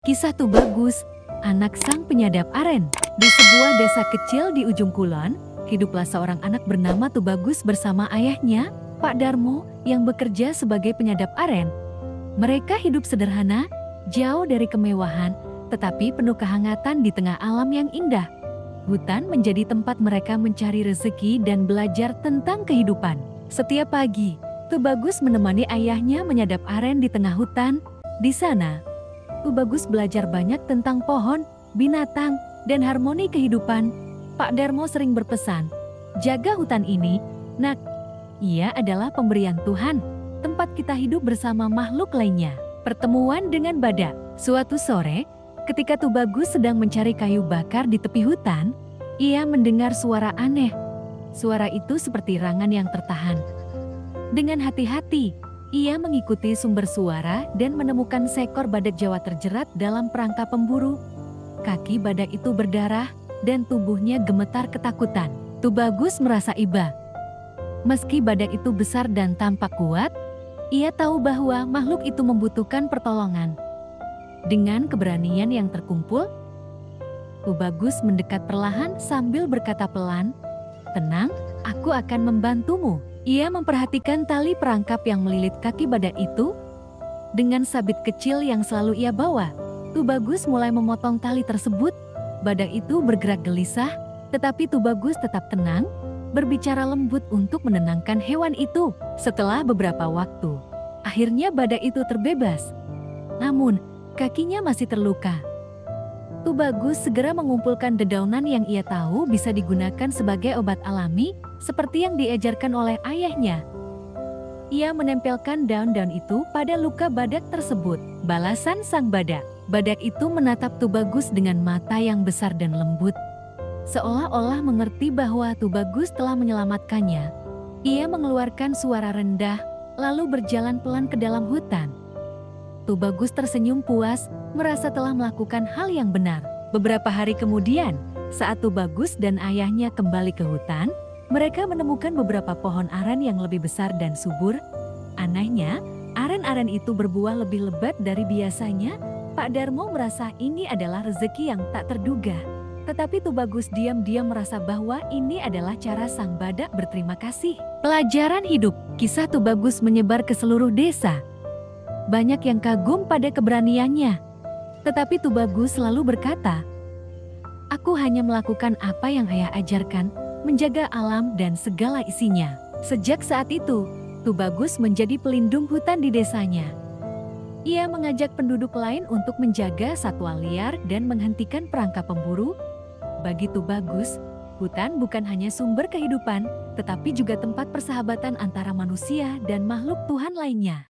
Kisah Tubagus, anak sang penyadap aren. Di sebuah desa kecil di ujung kulon, hiduplah seorang anak bernama Tubagus bersama ayahnya, Pak Darmo, yang bekerja sebagai penyadap aren. Mereka hidup sederhana, jauh dari kemewahan, tetapi penuh kehangatan di tengah alam yang indah. Hutan menjadi tempat mereka mencari rezeki dan belajar tentang kehidupan. Setiap pagi, Tubagus menemani ayahnya menyadap aren di tengah hutan. Di sana, Tubagus belajar banyak tentang pohon, binatang, dan harmoni kehidupan. Pak Darmo sering berpesan, "Jaga hutan ini, nak. Ia adalah pemberian Tuhan, tempat kita hidup bersama makhluk lainnya." Pertemuan dengan badak. Suatu sore, ketika Tubagus sedang mencari kayu bakar di tepi hutan, ia mendengar suara aneh. Suara itu seperti rangan yang tertahan. Dengan hati-hati, ia mengikuti sumber suara dan menemukan seekor badak Jawa terjerat dalam perangkap pemburu. Kaki badak itu berdarah dan tubuhnya gemetar ketakutan. Tubagus merasa iba. Meski badak itu besar dan tampak kuat, ia tahu bahwa makhluk itu membutuhkan pertolongan. Dengan keberanian yang terkumpul, Tubagus mendekat perlahan sambil berkata pelan, "Tenang, aku akan membantumu." Ia memperhatikan tali perangkap yang melilit kaki badak itu. Dengan sabit kecil yang selalu ia bawa, Tubagus mulai memotong tali tersebut. Badak itu bergerak gelisah, tetapi Tubagus tetap tenang, berbicara lembut untuk menenangkan hewan itu. Setelah beberapa waktu, akhirnya badak itu terbebas. Namun, kakinya masih terluka. Tubagus segera mengumpulkan dedaunan yang ia tahu bisa digunakan sebagai obat alami, seperti yang diajarkan oleh ayahnya. Ia menempelkan daun-daun itu pada luka badak tersebut. Balasan sang badak. Badak itu menatap Tubagus dengan mata yang besar dan lembut. Seolah-olah mengerti bahwa Tubagus telah menyelamatkannya. Ia mengeluarkan suara rendah, lalu berjalan pelan ke dalam hutan. Tubagus tersenyum puas, merasa telah melakukan hal yang benar. Beberapa hari kemudian, saat Tubagus dan ayahnya kembali ke hutan, mereka menemukan beberapa pohon aren yang lebih besar dan subur. Anehnya, aren-aren itu berbuah lebih lebat dari biasanya. Pak Darmo merasa ini adalah rezeki yang tak terduga. Tetapi Tubagus diam-diam merasa bahwa ini adalah cara sang badak berterima kasih. Pelajaran hidup, kisah Tubagus menyebar ke seluruh desa. Banyak yang kagum pada keberaniannya. Tetapi Tubagus selalu berkata, "Aku hanya melakukan apa yang ayah ajarkan, menjaga alam dan segala isinya." Sejak saat itu, Tubagus menjadi pelindung hutan di desanya. Ia mengajak penduduk lain untuk menjaga satwa liar dan menghentikan perangkap pemburu. Bagi Tubagus, hutan bukan hanya sumber kehidupan, tetapi juga tempat persahabatan antara manusia dan makhluk Tuhan lainnya.